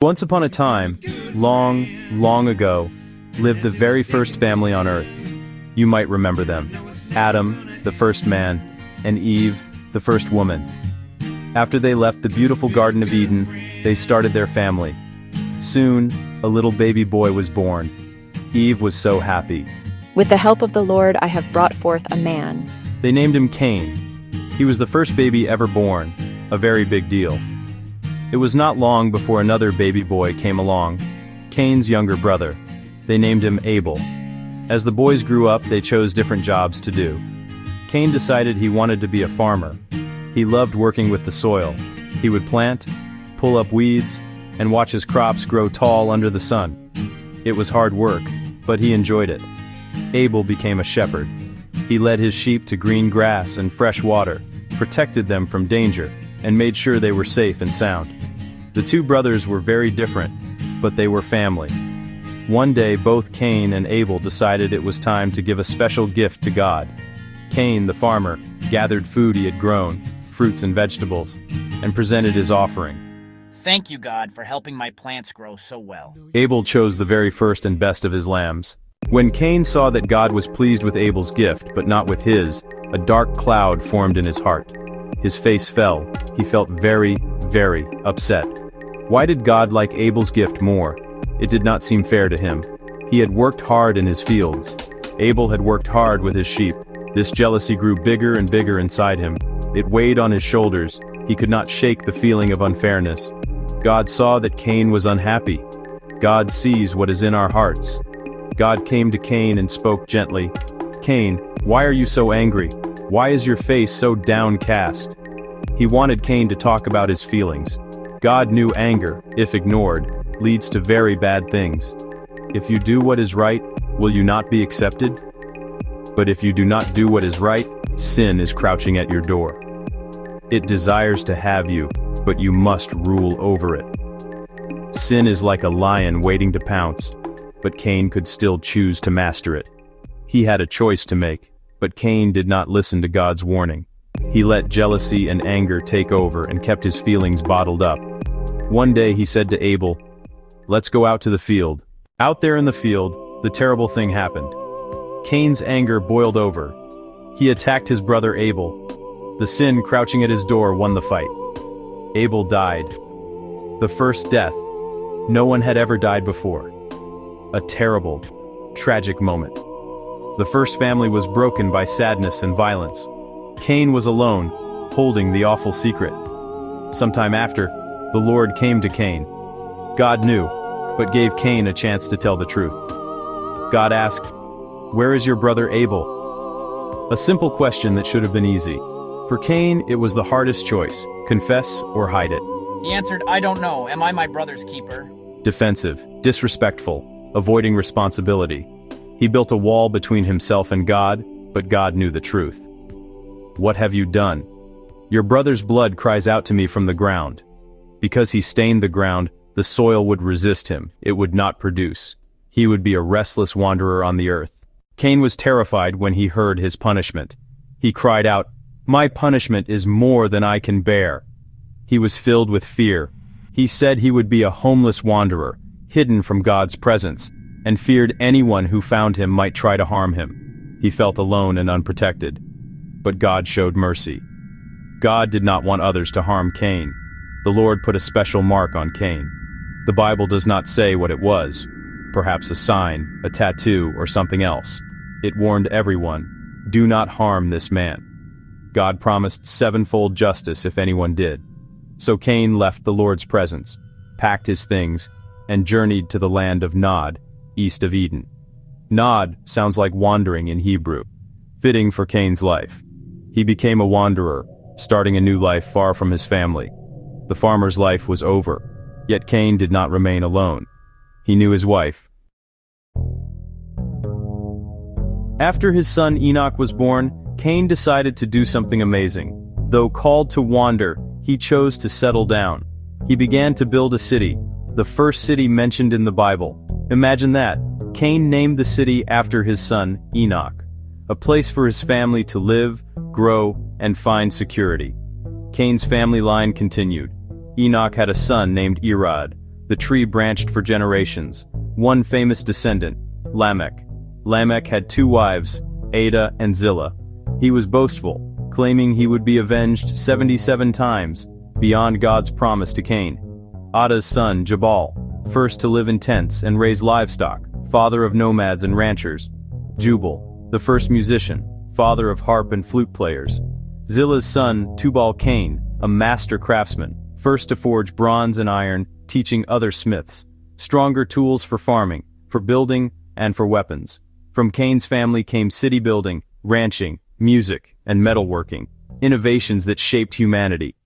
Once upon a time, long, long ago, lived the very first family on earth. You might remember them. Adam, the first man, and Eve, the first woman. After they left the beautiful Garden of Eden, they started their family. Soon, a little baby boy was born. Eve was so happy. With the help of the Lord, I have brought forth a man. They named him Cain. He was the first baby ever born, a very big deal. It was not long before another baby boy came along, Cain's younger brother. They named him Abel. As the boys grew up, they chose different jobs to do. Cain decided he wanted to be a farmer. He loved working with the soil. He would plant, pull up weeds, and watch his crops grow tall under the sun. It was hard work, but he enjoyed it. Abel became a shepherd. He led his sheep to green grass and fresh water, protected them from danger, and made sure they were safe and sound. The two brothers were very different, but they were family. One day, both Cain and Abel decided it was time to give a special gift to God. Cain, the farmer, gathered food he had grown, fruits and vegetables, and presented his offering. Thank you, God, for helping my plants grow so well. Abel chose the very first and best of his lambs. When Cain saw that God was pleased with Abel's gift, but not with his, a dark cloud formed in his heart. His face fell. He felt very, very upset. Why did God like Abel's gift more? It did not seem fair to him. He had worked hard in his fields. Abel had worked hard with his sheep. This jealousy grew bigger and bigger inside him. It weighed on his shoulders. He could not shake the feeling of unfairness. God saw that Cain was unhappy. God sees what is in our hearts. God came to Cain and spoke gently. "Cain, why are you so angry? Why is your face so downcast?" He wanted Cain to talk about his feelings. God knew anger, if ignored, leads to very bad things. If you do what is right, will you not be accepted? But if you do not do what is right, sin is crouching at your door. It desires to have you, but you must rule over it. Sin is like a lion waiting to pounce, but Cain could still choose to master it. He had a choice to make, but Cain did not listen to God's warning. He let jealousy and anger take over and kept his feelings bottled up. One day he said to Abel, "Let's go out to the field." Out there in the field, the terrible thing happened. Cain's anger boiled over. He attacked his brother Abel. The sin crouching at his door won the fight. Abel died. The first death. No one had ever died before. A terrible, tragic moment. The first family was broken by sadness and violence. Cain was alone, holding the awful secret. Sometime after, the Lord came to Cain. God knew, but gave Cain a chance to tell the truth. God asked, "Where is your brother Abel?" A simple question that should have been easy. For Cain, it was the hardest choice, confess or hide it. He answered, "I don't know. Am I my brother's keeper?" Defensive, disrespectful, avoiding responsibility. He built a wall between himself and God, but God knew the truth. "What have you done? Your brother's blood cries out to me from the ground." Because he stained the ground, the soil would resist him, it would not produce. He would be a restless wanderer on the earth. Cain was terrified when he heard his punishment. He cried out, "My punishment is more than I can bear." He was filled with fear. He said he would be a homeless wanderer, hidden from God's presence, and feared anyone who found him might try to harm him. He felt alone and unprotected. But God showed mercy. God did not want others to harm Cain. The Lord put a special mark on Cain. The Bible does not say what it was. Perhaps a sign, a tattoo, or something else. It warned everyone, "Do not harm this man." God promised sevenfold justice if anyone did. So Cain left the Lord's presence, packed his things, and journeyed to the land of Nod, east of Eden. Nod sounds like wandering in Hebrew, fitting for Cain's life. He became a wanderer, starting a new life far from his family. The farmer's life was over, yet Cain did not remain alone. He knew his wife. After his son Enoch was born, Cain decided to do something amazing. Though called to wander, he chose to settle down. He began to build a city, the first city mentioned in the Bible. Imagine that. Cain named the city after his son Enoch, a place for his family to live, grow, and find security. Cain's family line continued. Enoch had a son named Irad, The tree branched for generations. One famous descendant, Lamech. Lamech had 2 wives, Ada and Zillah. He was boastful, claiming he would be avenged 77 times, beyond God's promise to Cain. Ada's son, Jabal, first to live in tents and raise livestock, father of nomads and ranchers. Jubal, the first musician, father of harp and flute players. Zillah's son, Tubal-Cain, a master craftsman, first to forge bronze and iron, teaching other smiths. Stronger tools for farming, for building, and for weapons. From Cain's family came city building, ranching, music, and metalworking, innovations that shaped humanity.